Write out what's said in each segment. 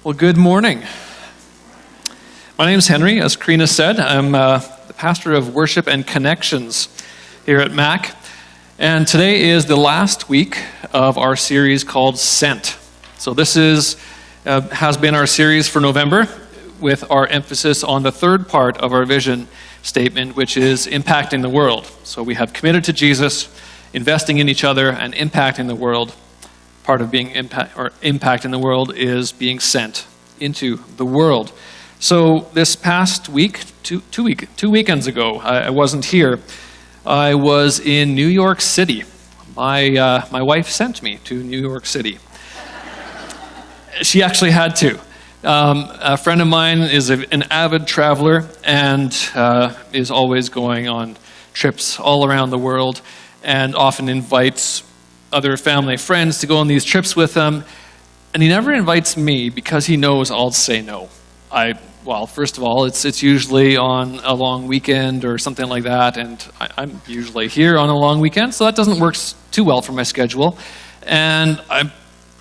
Well, good morning. My name is Henry, as Karina said. I'm the pastor of worship and connections here at MAC. And today is the last week of our series called Sent. So this has been our series for November, with our emphasis on the third part of our vision statement, which is impacting the world. So we have committed to Jesus, investing in each other, and impacting the world. Part of being impacting the world is being sent into the world. So this past week, two weekends ago, I wasn't here. I was in New York City. My wife sent me to New York City. She actually had to. A friend of mine is an avid traveler and is always going on trips all around the world and often invites other family friends to go on these trips with him. And he never invites me because he knows I'll say no. Well, first of all, it's usually on a long weekend or something like that, and I'm usually here on a long weekend, so that doesn't work too well for my schedule. And I'm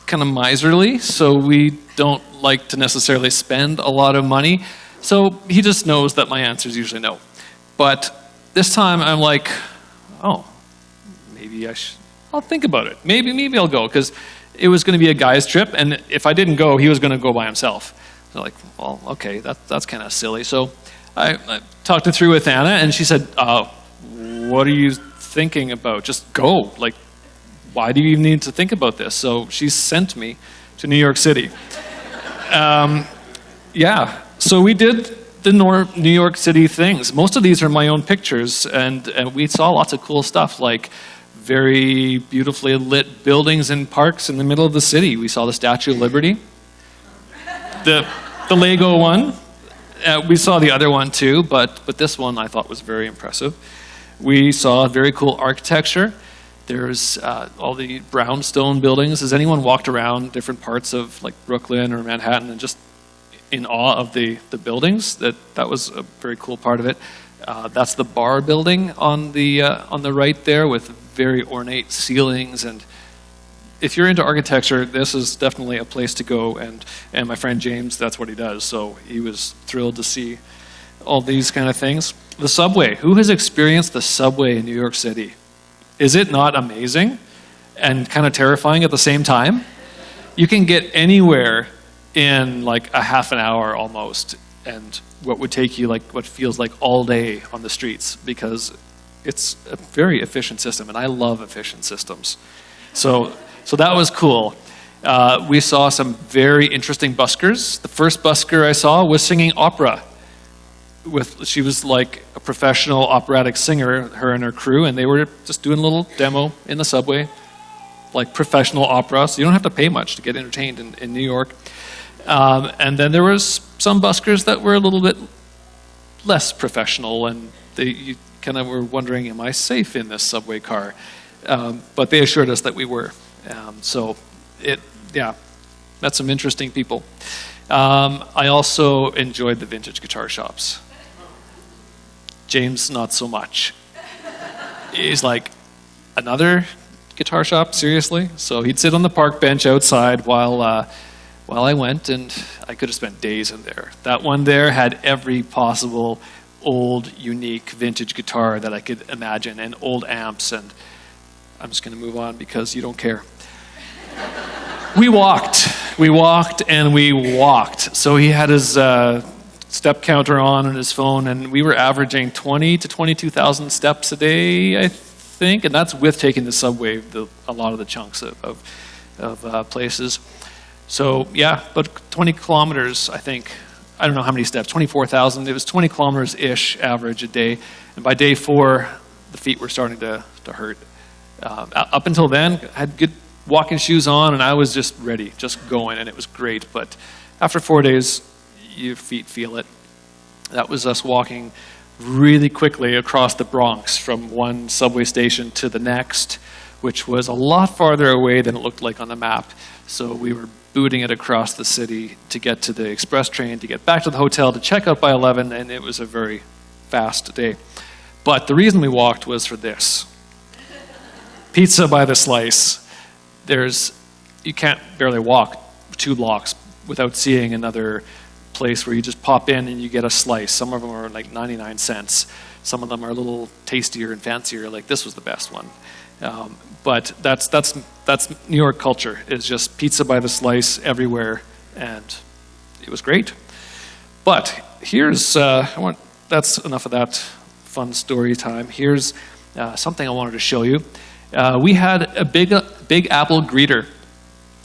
kind of miserly, so we don't like to necessarily spend a lot of money. So he just knows that my answer is usually no. But this time I'm like, oh, maybe I'll think about it. Maybe I'll go, because it was going to be a guy's trip, and if I didn't go, he was going to go by himself. So like, well, okay, that's kind of silly. So I talked it through with Anna, and she said, what are you thinking about? Just go. Like, why do you even need to think about this? So she sent me to New York City. So we did the New York City things. Most of these are my own pictures, and we saw lots of cool stuff, like very beautifully lit buildings and parks in the middle of the city. We saw the Statue of Liberty, the Lego one. We saw the other one too, but this one I thought was very impressive. We saw very cool architecture. There's all the brownstone buildings. Has anyone walked around different parts of like Brooklyn or Manhattan and just in awe of the buildings? That was a very cool part of it. That's the bar building on the right there, with very ornate ceilings. And if you're into architecture, this is definitely a place to go. And my friend James, that's what he does. So he was thrilled to see all these kind of things. The subway. Who has experienced the subway in New York City? Is it not amazing and kind of terrifying at the same time? You can get anywhere in like a half an hour almost, and what would take you like what feels like all day on the streets, because it's a very efficient system, and I love efficient systems. So that was cool. We saw some very interesting buskers. The first busker I saw was singing opera. She was like a professional operatic singer, her and her crew, and they were just doing a little demo in the subway, like professional opera, so you don't have to pay much to get entertained in New York. And then there was some buskers that were a little bit less professional, and you kind of were wondering, am I safe in this subway car? But they assured us that we were. That's some interesting people. I also enjoyed the vintage guitar shops. James, not so much. He's like, another guitar shop? Seriously? So he'd sit on the park bench outside while I went, and I could have spent days in there. That one there had every possible old, unique, vintage guitar that I could imagine, and old amps, and I'm just going to move on because you don't care. We walked, and we walked. So he had his step counter on his phone, and we were averaging 20 to 22,000 steps a day, I think, and that's with taking the subway, a lot of the chunks of places. So yeah, but 20 kilometers, I think. I don't know how many steps, 24,000. It was 20 kilometers-ish average a day. And by day 4, the feet were starting to hurt. Up until then, I had good walking shoes on, and I was just ready, just going, and it was great. But after 4 days, your feet feel it. That was us walking really quickly across the Bronx from one subway station to the next, which was a lot farther away than it looked like on the map. So we were booting it across the city to get to the express train, to get back to the hotel, to check out by 11, and it was a very fast day. But the reason we walked was for this. Pizza by the slice. You can't barely walk 2 blocks without seeing another place where you just pop in and you get a slice. Some of them are like 99 cents. Some of them are a little tastier and fancier. Like this was the best one. But that's New York culture. It's just pizza by the slice everywhere, and it was great. But here's that's enough of that fun story time. Here's something I wanted to show you. We had a Big Apple greeter.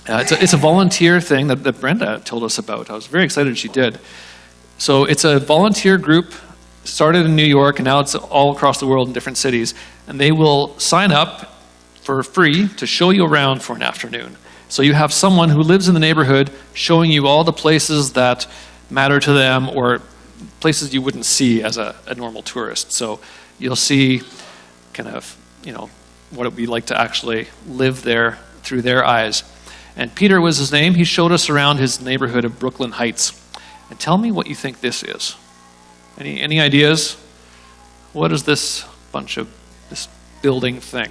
It's a volunteer thing that Brenda told us about. I was very excited she did. So it's a volunteer group, started in New York, and now it's all across the world in different cities. And they will sign up for free to show you around for an afternoon. So you have someone who lives in the neighborhood showing you all the places that matter to them, or places you wouldn't see as a normal tourist. So you'll see kind of, what it would be like to actually live there through their eyes. And Peter was his name. He showed us around his neighborhood of Brooklyn Heights. And tell me what you think this is. Any ideas? What is this building thing?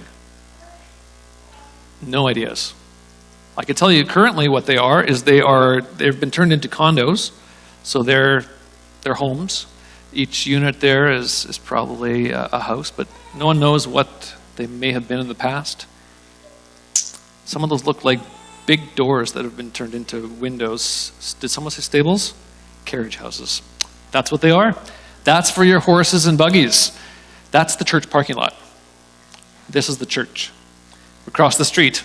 No ideas. I can tell you currently what they are is they've been turned into condos. So they're homes. Each unit there is probably a house, but no one knows what they may have been in the past. Some of those look like big doors that have been turned into windows. Did someone say stables? Carriage houses. That's what they are. That's for your horses and buggies. That's the church parking lot. This is the church. Across the street.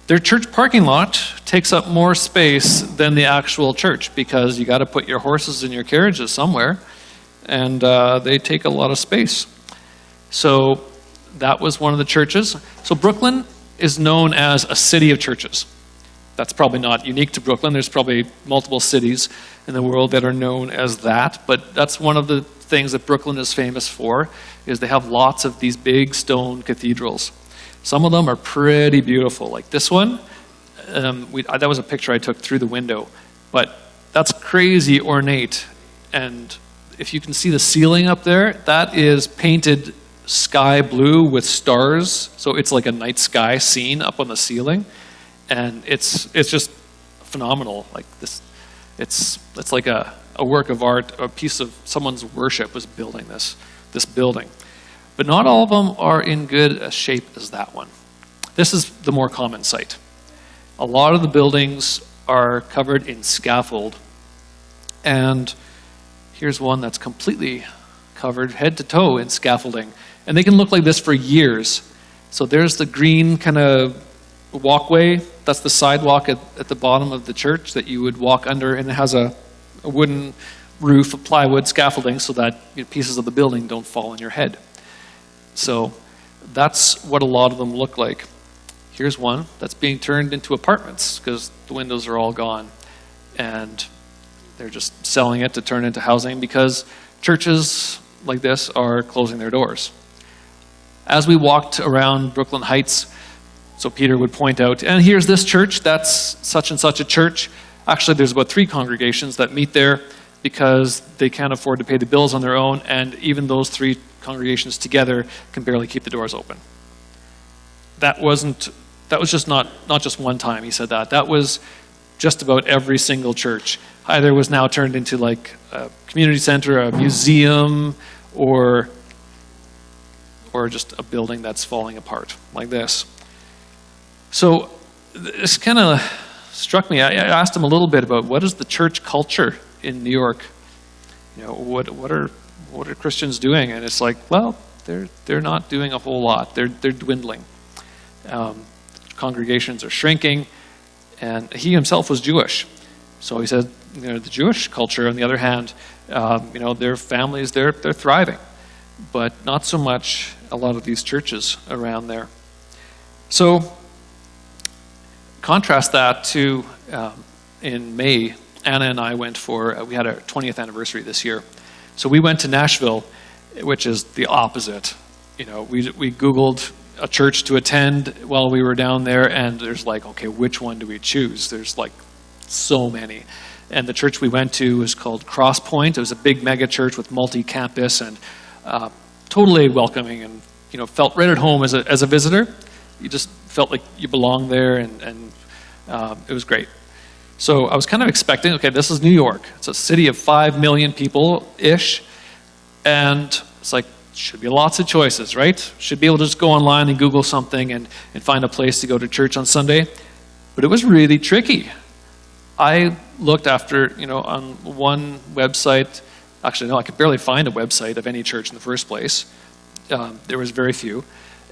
Their church parking lot takes up more space than the actual church because you got to put your horses and your carriages somewhere, and they take a lot of space. So that was one of the churches. So Brooklyn is known as a city of churches. That's probably not unique to Brooklyn. There's probably multiple cities in the world that are known as that, but that's one of the things that Brooklyn is famous for, is they have lots of these big stone cathedrals. Some of them are pretty beautiful, like this one. That was a picture I took through the window, but that's crazy ornate. And if you can see the ceiling up there, that is painted sky blue with stars. So it's like a night sky scene up on the ceiling, and it's just phenomenal. Like this, it's like a work of art, a piece of someone's worship was building this building. But not all of them are in good shape as that one. This is the more common sight. A lot of the buildings are covered in scaffold. And here's one that's completely covered head to toe in scaffolding. And they can look like this for years. So there's the green kind of walkway. That's the sidewalk at the bottom of the church that you would walk under. And it has a wooden roof of plywood scaffolding so that pieces of the building don't fall on your head. So that's what a lot of them look like. Here's one that's being turned into apartments because the windows are all gone. And they're just selling it to turn into housing because churches like this are closing their doors. As we walked around Brooklyn Heights, so Peter would point out, and here's this church, that's such and such a church. Actually, there's about 3 congregations that meet there because they can't afford to pay the bills on their own, and even those 3 congregations together can barely keep the doors open. That was just not just one time he said that. That was just about every single church. Either was now turned into like a community center, a museum, or just a building that's falling apart like this. So this kind of struck me. I asked him a little bit about what is the church culture in New York. What are Christians doing? And it's like, well, they're not doing a whole lot. They're dwindling. Congregations are shrinking, and he himself was Jewish, so he said, the Jewish culture, on the other hand, their families they're thriving, but not so much a lot of these churches around there. So contrast that to in May, Anna and I went we had our 20th anniversary this year. So we went to Nashville, which is the opposite. We Googled a church to attend while we were down there, and there's like, okay, which one do we choose? There's like so many. And the church we went to was called Cross Point. It was a big mega church with multi-campus and totally welcoming, and felt right at home as a visitor. You just felt like you belonged there, and it was great. So I was kind of expecting, okay, this is New York. It's a city of 5 million people-ish. And it's like, should be lots of choices, right? Should be able to just go online and Google something and find a place to go to church on Sunday. But it was really tricky. I looked after, on one website. Actually, no, I could barely find a website of any church in the first place. There was very few.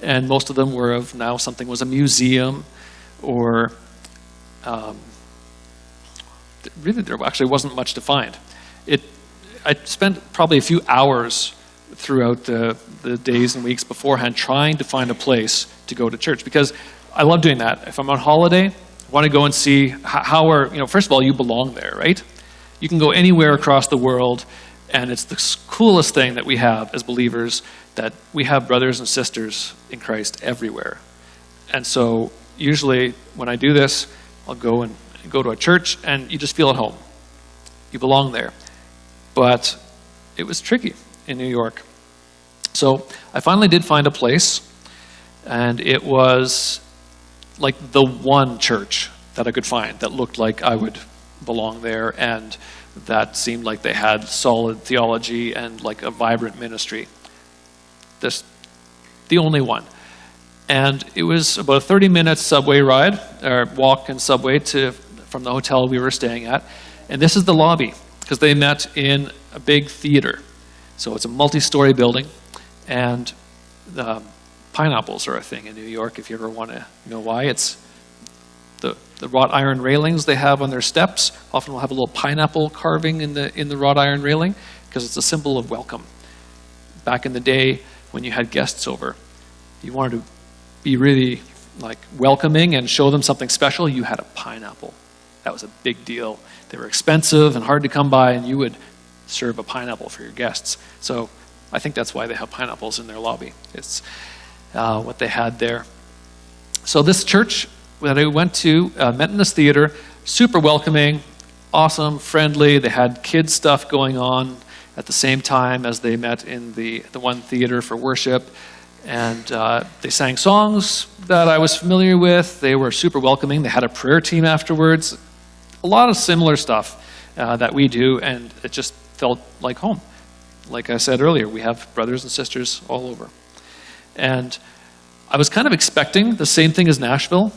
And most of them were of now something was a museum or really there actually wasn't much to find. I spent probably a few hours throughout the days and weeks beforehand trying to find a place to go to church because I love doing that. If I'm on holiday, I want to go and see first of all, you belong there, right? You can go anywhere across the world, and it's the coolest thing that we have as believers, that we have brothers and sisters in Christ everywhere. And so usually when I do this, I'll go to a church and you just feel at home. You belong there. But it was tricky in New York. So I finally did find a place, and it was like the one church that I could find that looked like I would belong there and that seemed like they had solid theology and like a vibrant ministry. The only one. And it was about a 30-minute subway ride, or walk and subway from the hotel we were staying at. And this is the lobby, because they met in a big theater. So it's a multi-story building, and pineapples are a thing in New York, if you ever want to know why. It's the wrought iron railings they have on their steps often will have a little pineapple carving in the wrought iron railing, because it's a symbol of welcome. Back in the day, when you had guests over, you wanted to be really like welcoming and show them something special, you had a pineapple. That was a big deal. They were expensive and hard to come by, and you would serve a pineapple for your guests. So I think that's why they have pineapples in their lobby. It's what they had there. So this church that I went to met in this theater, super welcoming, awesome, friendly. They had kids stuff going on at the same time as they met in the one theater for worship. And they sang songs that I was familiar with. They were super welcoming. They had a prayer team afterwards. A lot of similar stuff that we do, and it just felt like home. Like I said earlier, we have brothers and sisters all over. And I was kind of expecting the same thing as Nashville,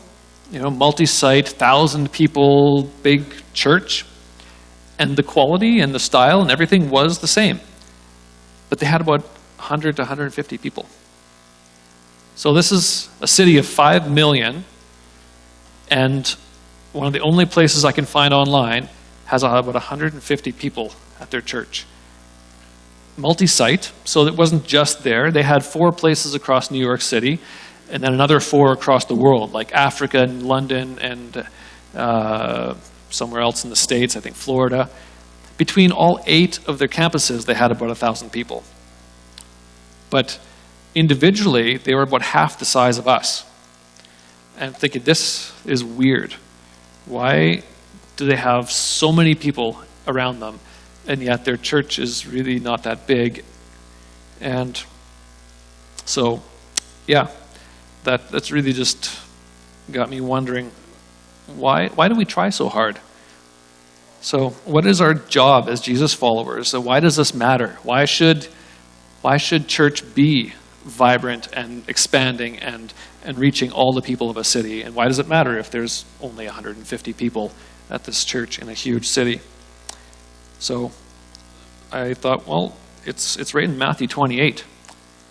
multi-site, 1,000 people, big church. And the quality and the style and everything was the same. But they had about 100 to 150 people. So this is a city of 5 million, and one of the only places I can find online has about 150 people at their church. Multi-site, so it wasn't just there. They had 4 places across New York City, and then another 4 across the world, like Africa and London and somewhere else in the States, I think Florida. Between all 8 of their campuses, they had about 1,000 people. But individually, they were about half the size of us. And I'm thinking, this is weird. Why do they have so many people around them, and yet their church is really not that big? And so, yeah, that's really just got me wondering, why do we try so hard? So what is our job as Jesus followers? So why does this matter? Why should church be vibrant and expanding and reaching all the people of a city? And why does it matter if there's only 150 people at this church in a huge city? So I thought, well, it's right in Matthew 28.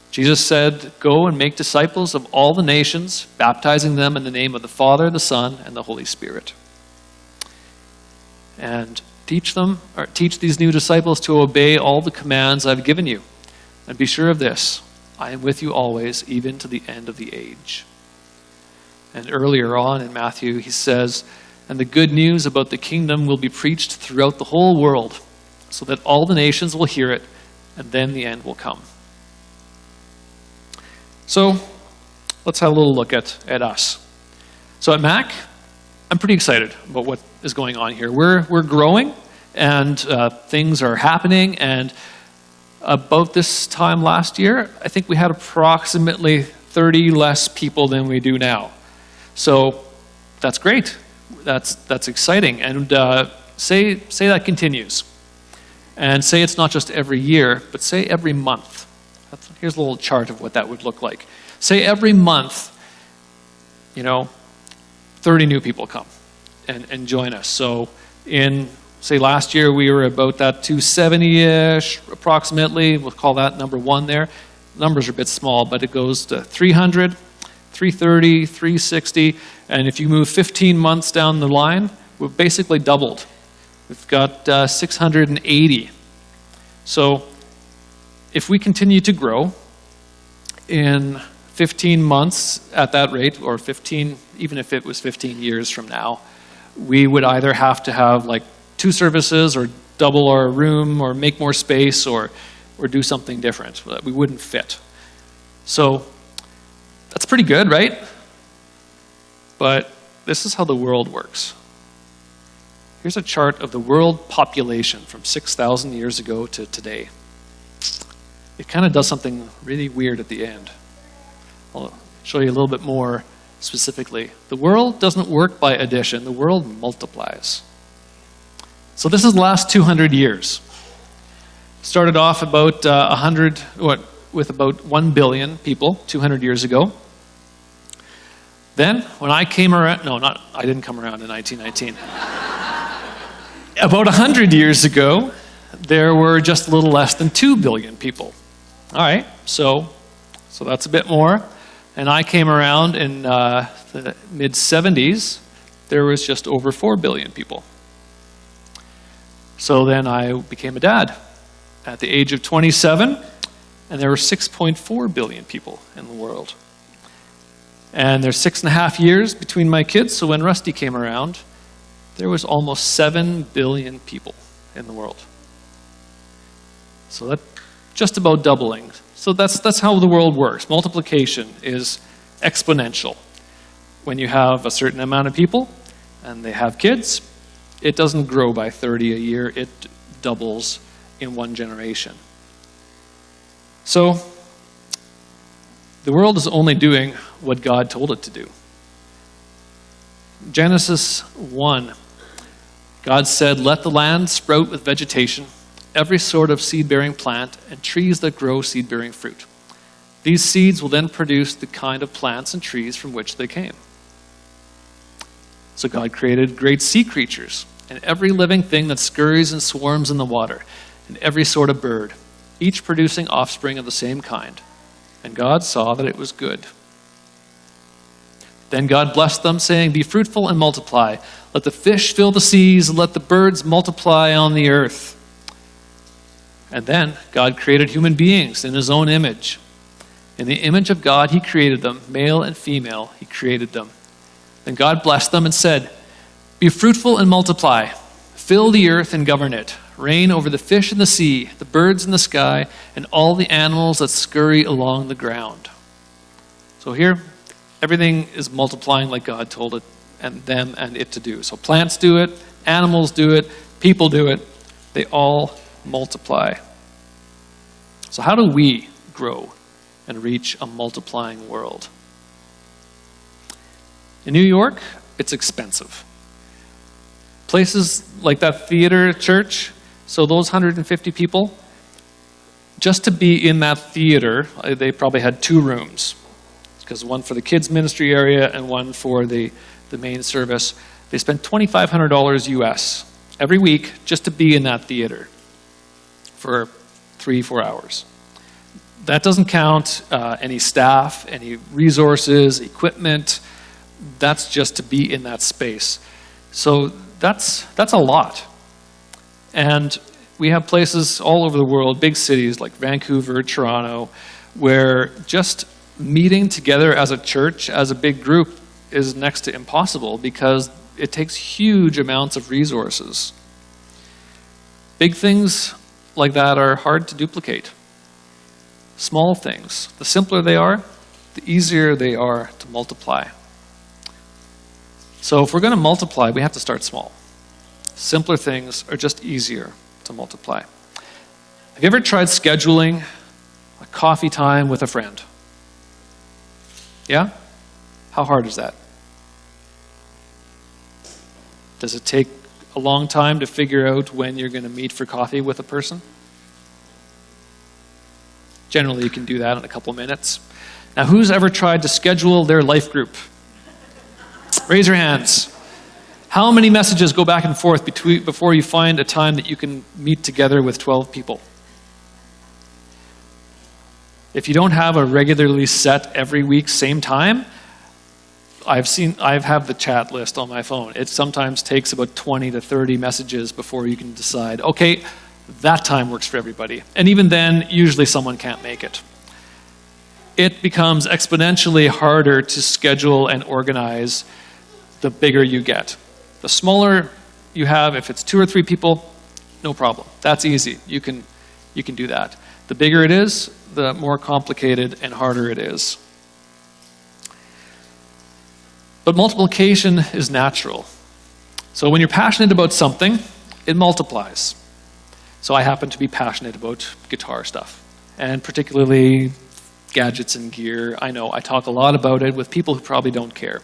Jesus said, "Go and make disciples of all the nations, baptizing them in the name of the Father, the Son, and the Holy Spirit. And teach these new disciples to obey all the commands I've given you. And be sure of this, I am with you always, even to the end of the age." And earlier on in Matthew, he says, "And the good news about the kingdom will be preached throughout the whole world, so that all the nations will hear it, and then the end will come." So let's have a little look at us. So at Mac, I'm pretty excited about what is going on here. We're growing, and things are happening. And about this time last year, I think we had approximately 30 less people than we do now. So that's great. that's exciting. And say that continues. And say it's not just every year, but say every month. Here's a little chart of what that would look like. Say every month, 30 new people come and join us. So say last year we were about that 270-ish approximately. We'll call that number 1 there. Numbers are a bit small, but it goes to 300, 330, 360. And if you move 15 months down the line, we've basically doubled. We've got 680. So if we continue to grow in 15 months at that rate, or 15, even if it was 15 years from now, we would either have to have like 2 services or double our room or make more space or do something different that we wouldn't fit. So that's pretty good, right? But this is how the world works. Here's a chart of the world population from 6,000 years ago to today. It kind of does something really weird at the end. I'll show you a little bit more specifically. The world doesn't work by addition. The world multiplies. So this is the last 200 years. Started off about with about 1 billion people 200 years ago. Then, when I came around, I didn't come around in 1919. About 100 years ago, there were just a little less than 2 billion people. All right, so that's a bit more. And I came around in the mid-70s, there was just over 4 billion people. So then I became a dad at the age of 27, and there were 6.4 billion people in the world. And there's 6.5 years between my kids, so when Rusty came around, there was almost 7 billion people in the world. So that's just about doubling. So that's how the world works. Multiplication is exponential. When you have a certain amount of people and they have kids, it doesn't grow by 30 a year, it doubles in one generation. So the world is only doing what God told it to do. Genesis 1, God said, "Let the land sprout with vegetation, every sort of seed-bearing plant, and trees that grow seed-bearing fruit. These seeds will then produce the kind of plants and trees from which they came." So God created great sea creatures, and every living thing that scurries and swarms in the water, and every sort of bird, each producing offspring of the same kind. And God saw that it was good. Then God blessed them, saying, "Be fruitful and multiply. Let the fish fill the seas, and let the birds multiply on the earth." And then God created human beings in his own image. In the image of God he created them, male and female he created them. Then God blessed them and said, "Be fruitful and multiply. Fill the earth and govern it. Reign over the fish in the sea, the birds in the sky, and all the animals that scurry along the ground." So here, everything is multiplying like God told it and them and it to do. So plants do it, animals do it, people do it. They all multiply. So how do we grow and reach a multiplying world? In New York, it's expensive. Places like that theater church, so those 150 people, just to be in that theater, they probably had 2 rooms, because one for the kids ministry area and one for the main service. They spent $2,500 US every week just to be in that theater for 3-4 hours. That doesn't count any staff, any resources, equipment. That's just to be in that space. So that's a lot. And we have places all over the world, big cities like Vancouver, Toronto, where just meeting together as a church, as a big group, is next to impossible because it takes huge amounts of resources. Big things like that are hard to duplicate. Small things, the simpler they are, the easier they are to multiply. So if we're going to multiply, we have to start small. Simpler things are just easier to multiply. Have you ever tried scheduling a coffee time with a friend? Yeah? How hard is that? Does it take a long time to figure out when you're going to meet for coffee with a person? Generally, you can do that in a couple minutes. Now, who's ever tried to schedule their life group? Raise your hands. How many messages go back and forth before you find a time that you can meet together with 12 people? If you don't have a regularly set every week same time, I have the chat list on my phone. It sometimes takes about 20 to 30 messages before you can decide, okay, that time works for everybody. And even then, usually someone can't make it. It becomes exponentially harder to schedule and organize the bigger you get. The smaller you have, if it's 2 or 3 people, no problem. That's easy. You can do that. The bigger it is, the more complicated and harder it is. But multiplication is natural. So when you're passionate about something, it multiplies. So I happen to be passionate about guitar stuff, and particularly gadgets and gear. I know I talk a lot about it with people who probably don't care.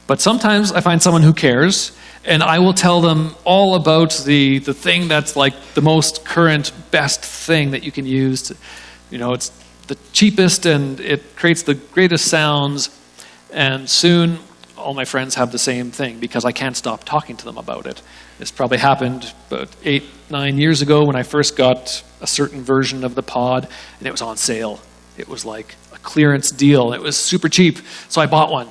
But sometimes I find someone who cares, and I will tell them all about the thing that's like the most current, best thing that you can use. It's the cheapest and it creates the greatest sounds. And soon, all my friends have the same thing because I can't stop talking to them about it. This probably happened about 8-9 years ago when I first got a certain version of the pod, and it was on sale. It was like a clearance deal. It was super cheap, so I bought one.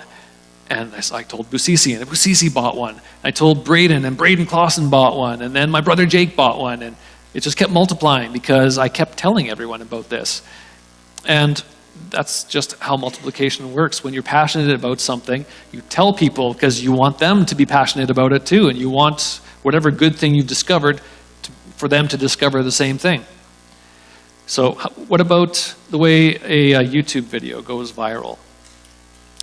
And I told Busisi, and Busisi bought one. I told Braden, and Braden Clausen bought one. And then my brother Jake bought one. And it just kept multiplying because I kept telling everyone about this. And that's just how multiplication works. When you're passionate about something, you tell people because you want them to be passionate about it too. And you want whatever good thing you've discovered for them to discover the same thing. So what about the way a YouTube video goes viral?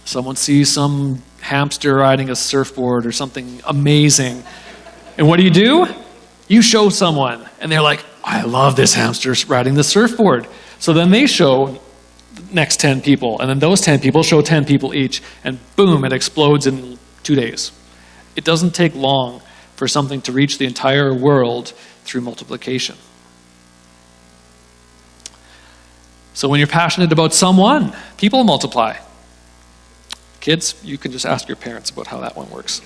Someone sees some hamster riding a surfboard or something amazing. And what do? You show someone. And they're like, I love this hamster riding the surfboard. So then they show the next 10 people. And then those 10 people show 10 people each. And boom, it explodes in 2 days. It doesn't take long for something to reach the entire world through multiplication. So when you're passionate about someone, people multiply. Kids, you can just ask your parents about how that one works.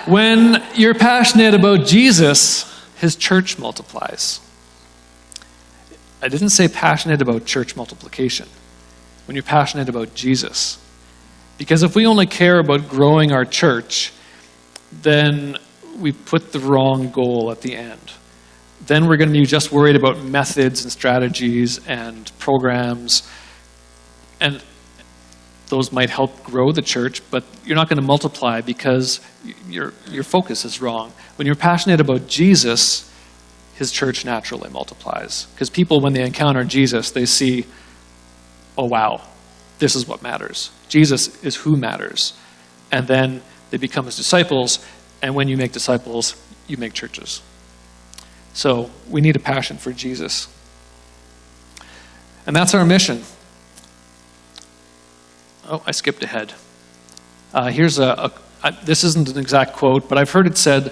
When you're passionate about Jesus, his church multiplies. I didn't say passionate about church multiplication. When you're passionate about Jesus. Because if we only care about growing our church, then we put the wrong goal at the end. Then we're going to be just worried about methods and strategies and programs, and those might help grow the church, but you're not going to multiply because your focus is wrong. When you're passionate about Jesus, his church naturally multiplies. Because people, when they encounter Jesus, they see, oh wow, this is what matters. Jesus is who matters. And then they become his disciples, and when you make disciples, you make churches. So we need a passion for Jesus. And that's our mission. Oh, I skipped ahead. Here's this isn't an exact quote, but I've heard it said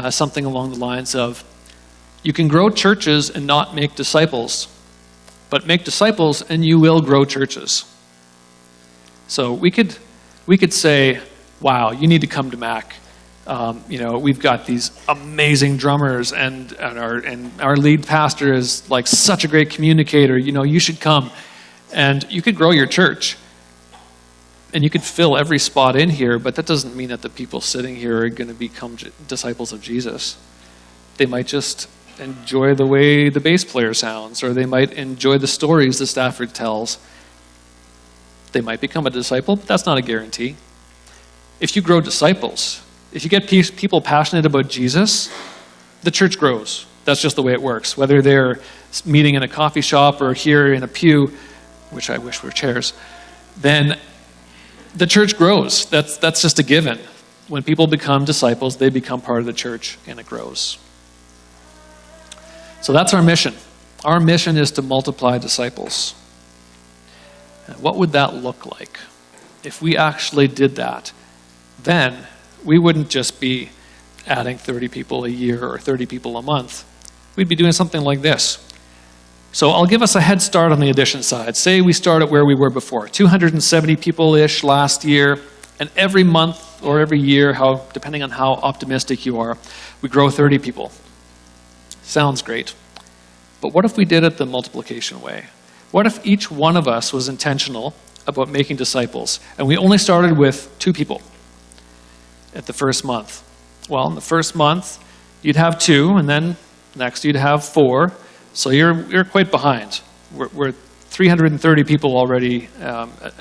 something along the lines of, you can grow churches and not make disciples, but make disciples and you will grow churches. So we could say, wow, you need to come to Mac. We've got these amazing drummers, and our lead pastor is like such a great communicator. You should come, and you could grow your church, and you could fill every spot in here. But that doesn't mean that the people sitting here are going to become disciples of Jesus. They might just enjoy the way the bass player sounds, or they might enjoy the stories that Stafford tells. They might become a disciple, but that's not a guarantee. If you grow disciples, if you get people passionate about Jesus, the church grows. That's just the way it works. Whether they're meeting in a coffee shop or here in a pew, which I wish were chairs, then the church grows. That's just a given. When people become disciples, they become part of the church, and it grows. So that's our mission. Our mission is to multiply disciples. And what would that look like? If we actually did that, then we wouldn't just be adding 30 people a year or 30 people a month. We'd be doing something like this. So I'll give us a head start on the addition side. Say we start at where we were before, 270 people-ish last year, and every month or every year, depending on how optimistic you are, we grow 30 people. Sounds great. But what if we did it the multiplication way? What if each one of us was intentional about making disciples, and we only started with 2 people at the first month? Well, in the first month, you'd have 2, and then next you'd have 4. So you're quite behind. We're 330 people already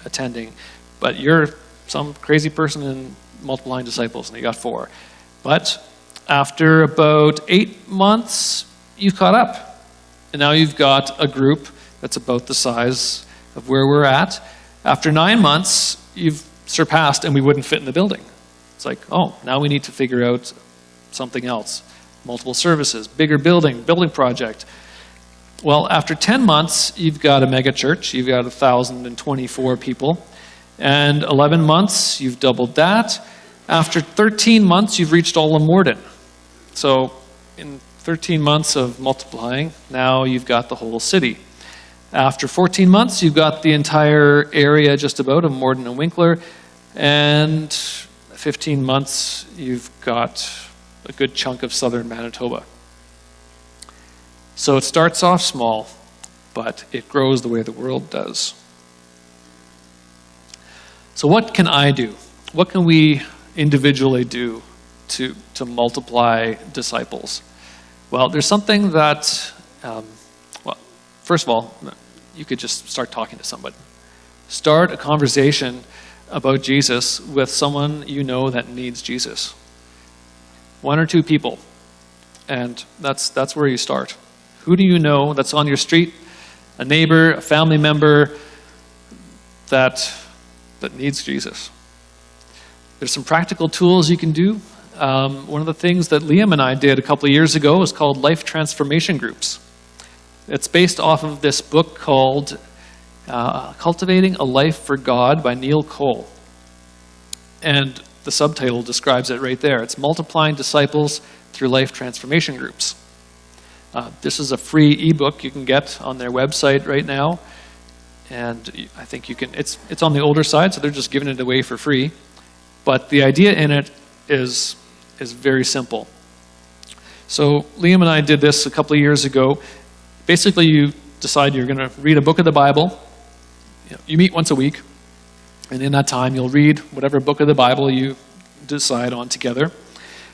attending, but you're some crazy person in multiplying disciples, and you got 4. But after about 8 months, you've caught up, and now you've got a group that's about the size of where we're at. After 9 months, you've surpassed, and we wouldn't fit in the building. It's like, oh, now we need to figure out something else. Multiple services, bigger building project. Well, after 10 months, you've got a mega church. You've got 1,024 people. And 11 months, you've doubled that. After 13 months, you've reached all of Morden. So in 13 months of multiplying, now you've got the whole city. After 14 months, you've got the entire area just about of Morden and Winkler. And 15 months, you've got a good chunk of southern Manitoba. So it starts off small, but it grows the way the world does. So what can I do? What can we individually do to multiply disciples? Well, there's something that, first of all, you could just start talking to somebody. Start a conversation about Jesus with someone you know that needs Jesus. 1 or 2 people, and that's where you start. Who do you know that's on your street? A neighbor, a family member that needs Jesus. There's some practical tools you can do. One of the things that Liam and I did a couple of years ago is called Life Transformation Groups. It's based off of this book called Cultivating a Life for God by Neil Cole. And the subtitle describes it right there. It's Multiplying Disciples Through Life Transformation Groups. This is a free ebook you can get on their website right now. And I think you can, it's on the older side, so they're just giving it away for free. But the idea in it is very simple. So Liam and I did this a couple of years ago. Basically, you decide you're going to read a book of the Bible. You meet once a week, and in that time, you'll read whatever book of the Bible you decide on together.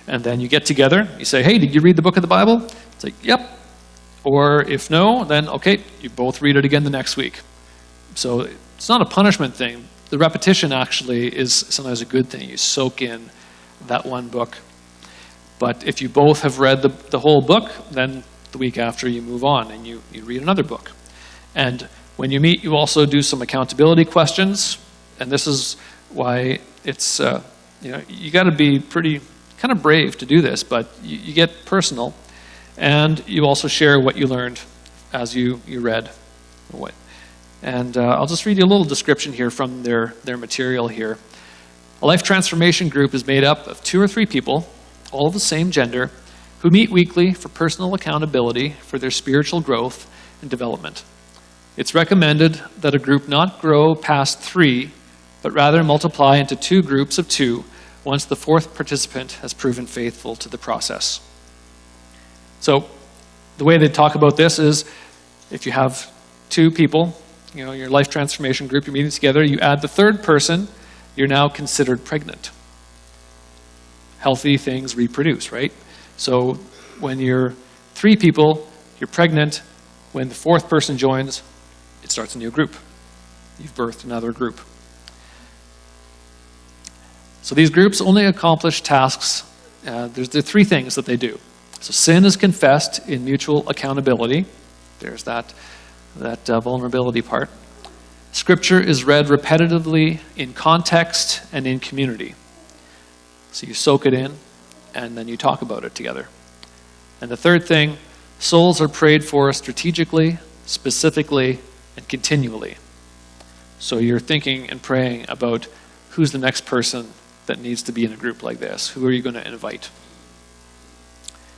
And then you get together, you say, hey, did you read the book of the Bible? It's like, yep. Or if no, then okay, you both read it again the next week. So it's not a punishment thing. The repetition actually is sometimes a good thing. You soak in that one book. But if you both have read the whole book, then the week after you move on and you read another book. And when you meet, you also do some accountability questions. And this is why it's, you got to be pretty kind of brave to do this, but you get personal. And you also share what you learned as you read. And I'll just read you a little description here from their material here. A life transformation group is made up of 2 or 3 people, all of the same gender, who meet weekly for personal accountability for their spiritual growth and development. It's recommended that a group not grow past 3, but rather multiply into 2 groups of 2 once the 4th participant has proven faithful to the process. So the way they talk about this is if you have 2 people, your life transformation group, you're meeting together, you add the 3rd person, you're now considered pregnant. Healthy things reproduce, right? So when you're 3 people, you're pregnant. When the 4th person joins, it starts a new group. You've birthed another group. So these groups only accomplish tasks. There are 3 things that they do. So sin is confessed in mutual accountability. There's that vulnerability part. Scripture is read repetitively in context and in community. So you soak it in, and then you talk about it together. And the 3rd thing, souls are prayed for strategically, specifically, and continually. So you're thinking and praying about who's the next person that needs to be in a group like this? Who are you going to invite?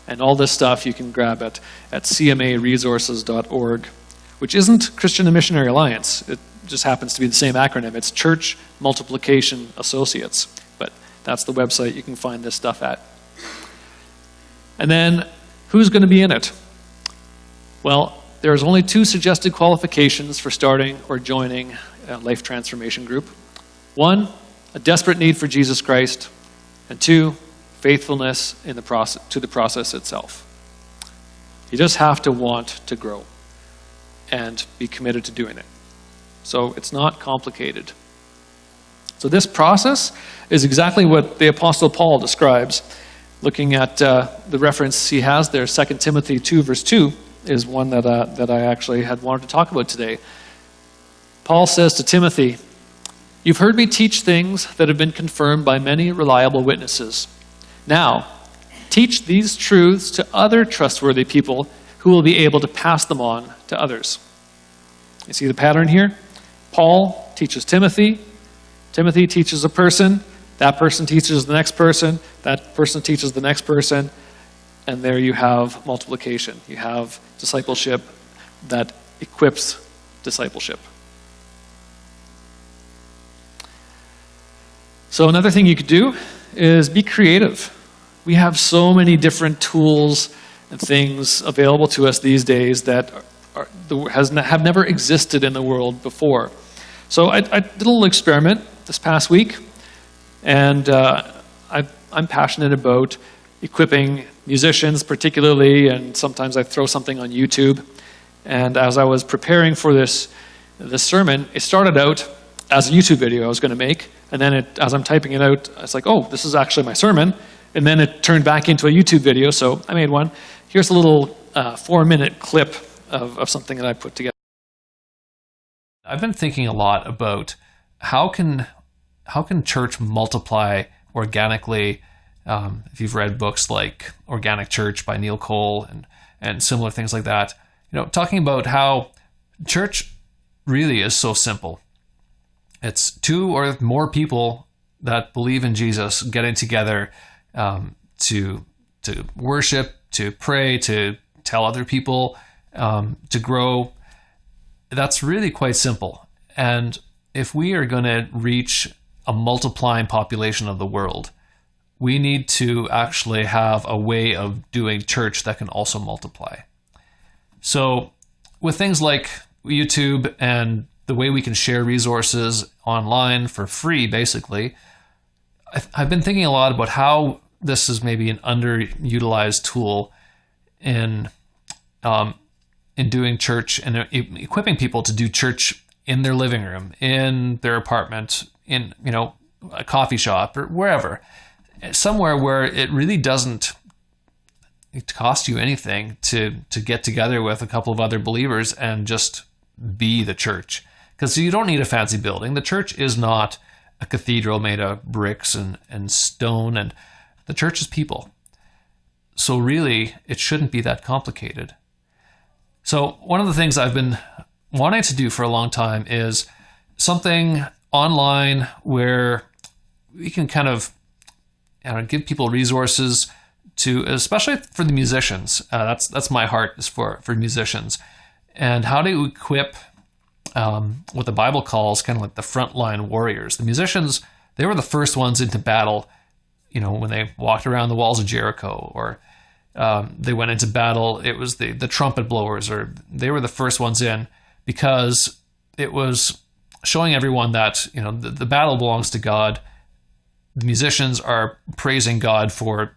And all this stuff you can grab at cmaresources.org, which isn't Christian and Missionary Alliance. It just happens to be the same acronym. It's Church Multiplication Associates. But that's the website you can find this stuff at. And then, who's going to be in it? Well, there's only 2 suggested qualifications for starting or joining a life transformation group. 1, a desperate need for Jesus Christ. And 2, faithfulness in the process, to the process itself. You just have to want to grow and be committed to doing it. So it's not complicated. So this process is exactly what the Apostle Paul describes. Looking at the reference he has there, 2 Timothy 2, verse 2, is one that I actually had wanted to talk about today. Paul says to Timothy, "You've heard me teach things that have been confirmed by many reliable witnesses. Now, teach these truths to other trustworthy people who will be able to pass them on to others." You see the pattern here? Paul teaches Timothy. Timothy teaches a person. That person teaches the next person. That person teaches the next person. And there you have multiplication. You have discipleship that equips discipleship. So another thing you could do is be creative. We have so many different tools and things available to us these days that have never existed in the world before. So I did a little experiment this past week, and I'm passionate about equipping musicians particularly, and sometimes I throw something on YouTube. And as I was preparing for this sermon, it started out as a YouTube video I was going to make, and then as I'm typing it out, it's like, oh, this is actually my sermon, and then it turned back into a YouTube video, so I made one. Here's a little 4-minute clip of something that I put together. I've been thinking a lot about how can church multiply organically. If you've read books like Organic Church by Neil Cole and similar things like that, talking about how church really is so simple. It's 2 or more people that believe in Jesus getting together to worship, to pray, to tell other people, to grow. That's really quite simple. And if we are going to reach a multiplying population of the world, we need to actually have a way of doing church that can also multiply. So with things like YouTube and the way we can share resources online for free, basically, I've been thinking a lot about how this is maybe an underutilized tool in doing church and equipping people to do church in their living room, in their apartment, in a coffee shop or wherever, somewhere where it really doesn't cost you anything to get together with a couple of other believers and just be the church. Because you don't need a fancy building. The church is not a cathedral made of bricks and stone, and the church is people. So really, it shouldn't be that complicated. So one of the things I've been wanting to do for a long time is something online where we can kind of give people resources to, especially for the musicians. That's my heart, is for musicians, and how to equip what the Bible calls kind of like the frontline warriors. The musicians, they were the first ones into battle, when they walked around the walls of Jericho, or they went into battle. It was the trumpet blowers, or they were the first ones in, because it was showing everyone that the battle belongs to God. The musicians are praising God for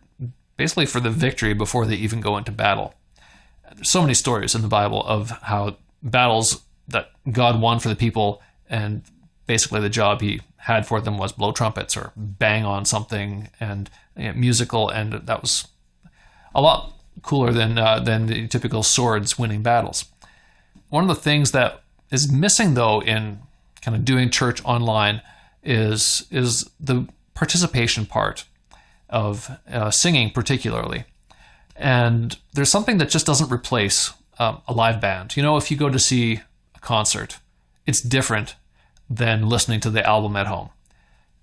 the victory before they even go into battle. There's so many stories in the Bible of how battles that God won for the people, and basically the job he had for them was blow trumpets or bang on something and musical, and that was a lot cooler than the typical swords winning battles. One of the things that is missing, though, in kind of doing church online is the participation part of singing, particularly. And there's something that just doesn't replace a live band. If you go to see a concert, it's different than listening to the album at home.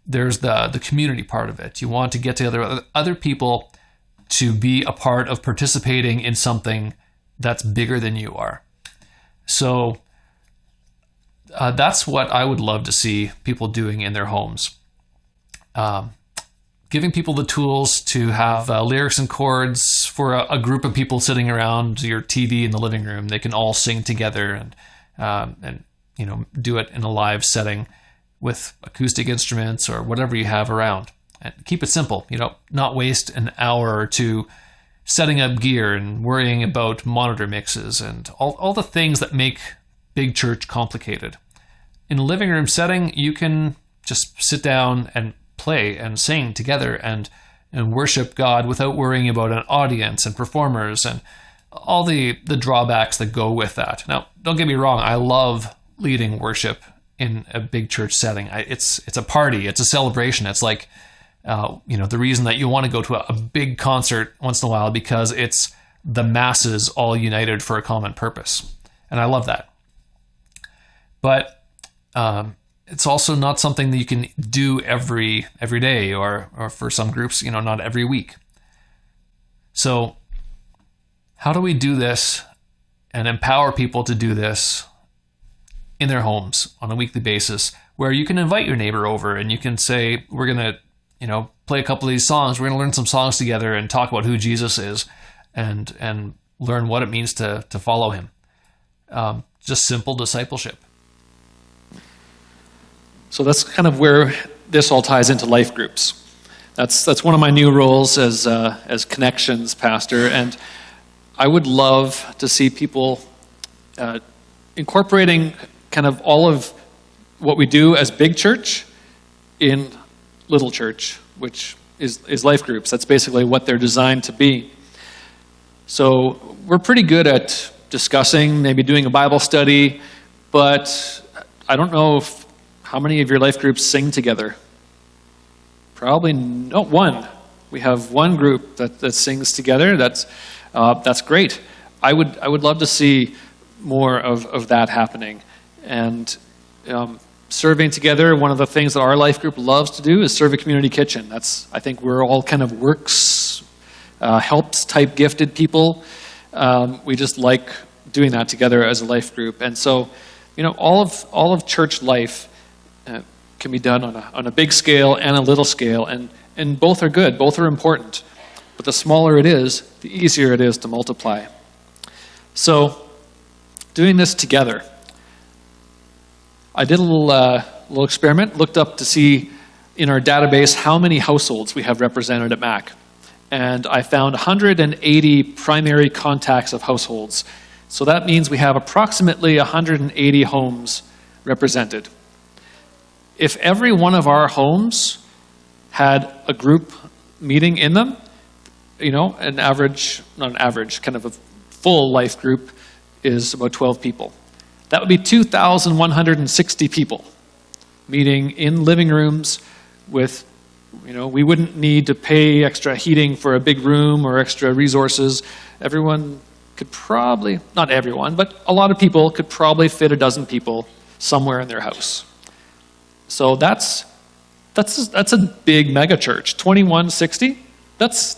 there's the community part of it. You want to get together with other people to be a part of participating in something that's bigger than you are. So that's what I would love to see people doing in their homes. Giving people the tools to have lyrics and chords for a group of people sitting around your TV in the living room. They can all sing together and do it in a live setting with acoustic instruments or whatever you have around. And keep it simple. Not waste an hour or two setting up gear and worrying about monitor mixes and all the things that make big church complicated. In a living room setting, you can just sit down and play and sing together and worship God without worrying about an audience and performers and all the drawbacks that go with that. Now, don't get me wrong, I love leading worship in a big church setting. It's a party, it's a celebration. It's like the reason that you want to go to a big concert once in a while, because it's the masses all united for a common purpose. And I love that. But it's also not something that you can do every day or for some groups, not every week. So how do we do this and empower people to do this in their homes on a weekly basis, where you can invite your neighbor over and you can say, we're going to play a couple of these songs. We're going to learn some songs together and talk about who Jesus is and learn what it means to follow him. Just simple discipleship. So that's kind of where this all ties into life groups. That's one of my new roles as connections pastor, and I would love to see people incorporating kind of all of what we do as big church in little church, which is life groups. That's basically what they're designed to be. So we're pretty good at discussing, maybe doing a Bible study, but I don't know how many of your life groups sing together. Probably not one. We have one group that sings together. That's great. I would love to see more of that happening. And serving together, one of the things that our life group loves to do is serve a community kitchen. I think we're all kind of works, helps type gifted people. We just like doing that together as a life group. And so, all of church life can be done on a big scale and a little scale, and both are good, both are important. But the smaller it is, the easier it is to multiply. So, doing this together, I did a little experiment, looked up to see in our database how many households we have represented at MAC. And I found 180 primary contacts of households. So that means we have approximately 180 homes represented. If every one of our homes had a group meeting in them, kind of a full life group is about 12 people. That would be 2,160 people meeting in living rooms with, we wouldn't need to pay extra heating for a big room or extra resources. Everyone could probably, not everyone, but a lot of people could probably fit a dozen people somewhere in their house. So that's a big mega church. 2160, that's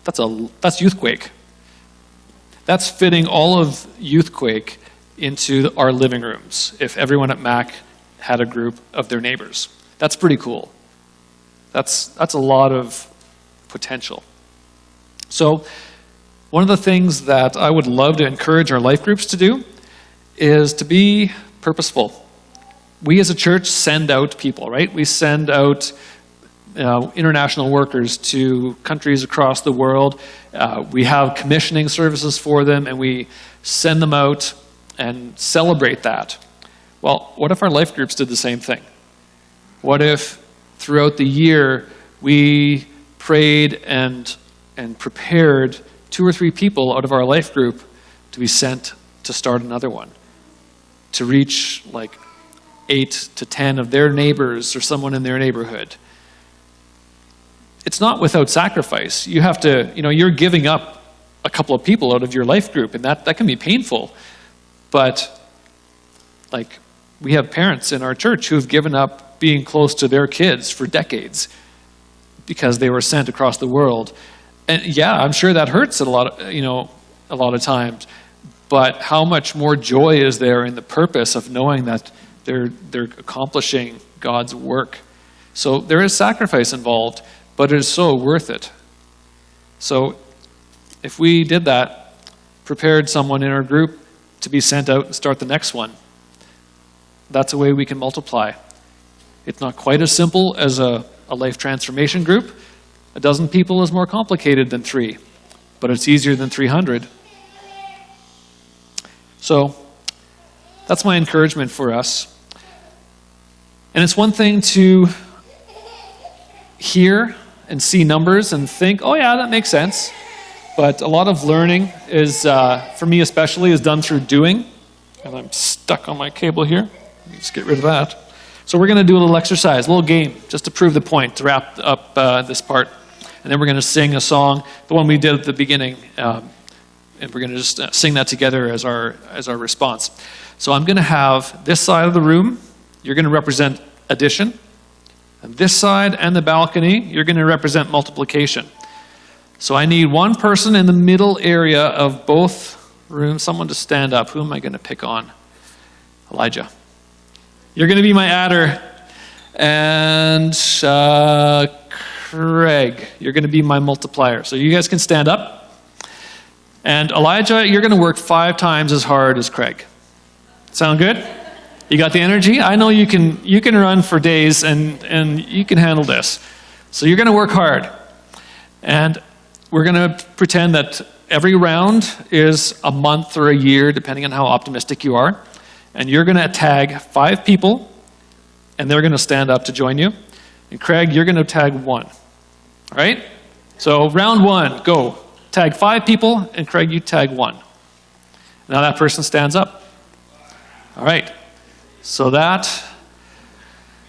Youthquake. That's fitting all of Youthquake into our living rooms if everyone at MAC had a group of their neighbors. That's pretty cool. That's a lot of potential. So one of the things that I would love to encourage our life groups to do is to be purposeful. We as a church send out people, right? We send out international workers to countries across the world. We have commissioning services for them, and we send them out and celebrate that. Well, what if our life groups did the same thing? What if throughout the year we prayed and prepared 2 or 3 people out of our life group to be sent to start another one, to reach like 8 to 10 of their neighbors or someone in their neighborhood? It's not without sacrifice. You have to, you're giving up a couple of people out of your life group, and that can be painful. But we have parents in our church who've given up being close to their kids for decades because they were sent across the world. And yeah, I'm sure that hurts a lot of times. But how much more joy is there in the purpose of knowing that they're accomplishing God's work? So there is sacrifice involved, but it is so worth it. So if we did that, prepared someone in our group to be sent out and start the next one, that's a way we can multiply. It's not quite as simple as a life transformation group. 12 people is more complicated than 3, but it's easier than 300. So that's my encouragement for us. And it's one thing to hear and see numbers and think, oh yeah, that makes sense. But a lot of learning is, for me especially, is done through doing. And I'm stuck on my cable here. Let's get rid of that. So we're going to do a little exercise, a little game, just to prove the point, to wrap up this part. And then we're going to sing a song, the one we did at the beginning. And we're going to just sing that together as our response. So I'm going to have this side of the room, you're going to represent addition. And this side and the balcony, you're going to represent multiplication. So I need one person in the middle area of both rooms, someone to stand up. Who am I going to pick on? Elijah. You're going to be my adder. And Craig, you're going to be my multiplier. So you guys can stand up. And Elijah, you're going to work 5 times as hard as Craig. Sound good? You got the energy? I know you can run for days and you can handle this. So you're going to work hard. And we're going to pretend that every round is a month or a year, depending on how optimistic you are. And you're going to tag 5 people, and they're going to stand up to join you. And Craig, you're going to tag 1. All right? So round 1, go. Tag 5 people, and Craig, you tag 1. Now that person stands up. All right. So that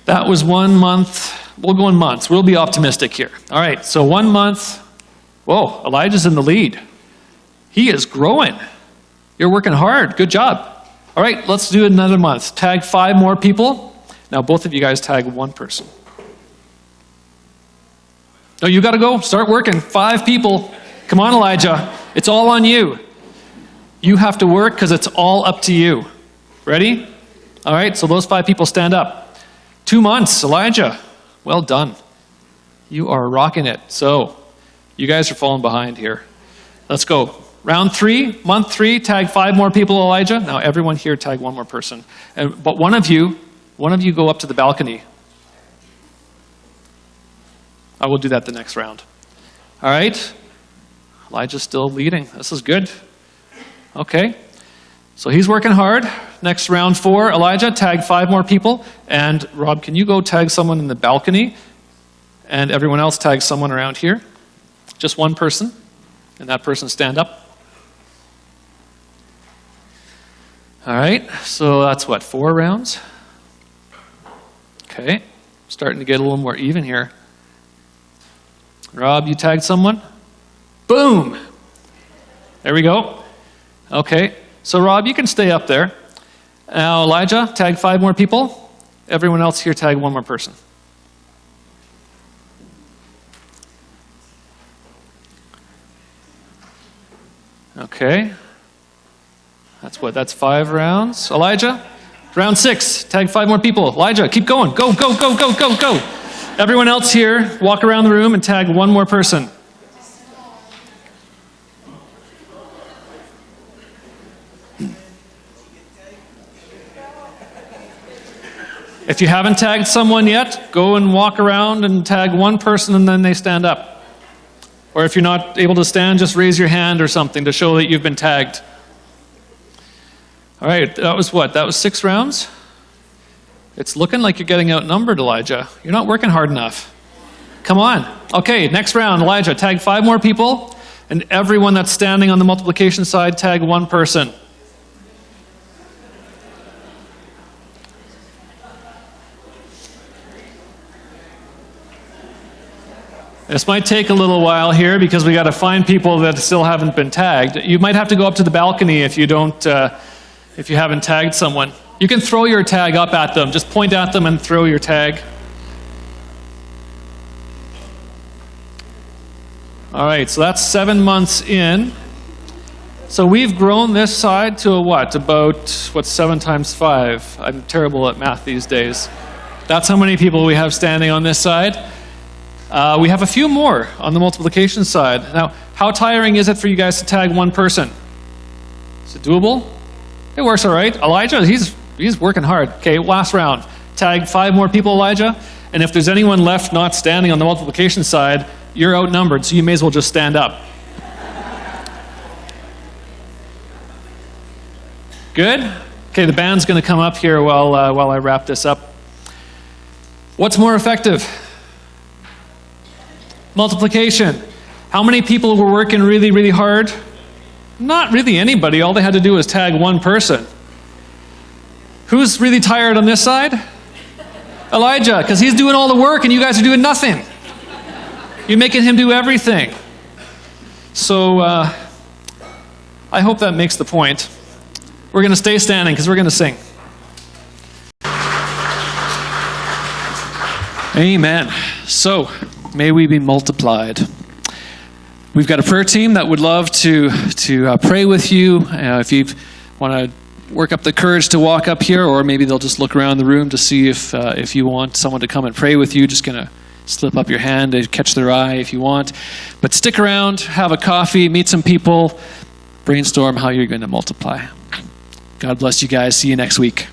was 1 month. We'll go in months. We'll be optimistic here. All right, so 1 month. Whoa, Elijah's in the lead. He is growing. You're working hard. Good job. All right, let's do another month. Tag 5 more people. Now both of you guys tag 1 person. No, you got to go. Start working. 5 people. Come on, Elijah. It's all on you. You have to work because it's all up to you. Ready? All right, so those 5 people stand up. 2 months, Elijah. Well done. You are rocking it. So, you guys are falling behind here. Let's go. Round 3, month 3, tag 5 more people, Elijah. Now, everyone here tag 1 more person. But one of you go up to the balcony. I will do that the next round. All right? Elijah's still leading. This is good. Okay. So he's working hard. Next round 4, Elijah, tag 5 more people. And Rob, can you go tag someone in the balcony? And everyone else tag someone around here. Just 1 person. And that person stand up. All right, so that's what, 4 rounds? Okay, starting to get a little more even here. Rob, you tagged someone? Boom! There we go. Okay. So Rob, you can stay up there. Now Elijah, tag 5 more people. Everyone else here tag 1 more person. Okay. That's 5 rounds. Elijah, round 6, tag 5 more people. Elijah, keep going. Go, go, go, go, go, go. Everyone else here, walk around the room and tag 1 more person. If you haven't tagged someone yet, go and walk around and tag 1 person and then they stand up. Or if you're not able to stand, just raise your hand or something to show that you've been tagged. All right, that was what? That was 6 rounds? It's looking like you're getting outnumbered, Elijah. You're not working hard enough. Come on. Okay, next round, Elijah, tag 5 more people, and everyone that's standing on the multiplication side, tag 1 person. This might take a little while here because we got to find people that still haven't been tagged. You might have to go up to the balcony if you haven't tagged someone. You can throw your tag up at them. Just point at them and throw your tag. All right, so that's 7 months in. So we've grown this side to a what? About, what's 7 times 5? I'm terrible at math these days. That's how many people we have standing on this side. We have a few more on the multiplication side. Now, how tiring is it for you guys to tag one person? Is it doable? It works all right. Elijah, he's working hard. Okay, last round. Tag 5 more people, Elijah. And if there's anyone left not standing on the multiplication side, you're outnumbered, so you may as well just stand up. Good? Okay, the band's going to come up here while I wrap this up. What's more effective? Multiplication. How many people were working really, really hard? Not really anybody. All they had to do was tag one person. Who's really tired on this side? Elijah, because he's doing all the work and you guys are doing nothing. You're making him do everything. So I hope that makes the point. We're going to stay standing because we're going to sing. Amen. So, may we be multiplied. We've got a prayer team that would love to pray with you. If you want to work up the courage to walk up here, or maybe they'll just look around the room to see if you want someone to come and pray with you. Just going to slip up your hand and catch their eye if you want. But stick around, have a coffee, meet some people, brainstorm how you're going to multiply. God bless you guys. See you next week.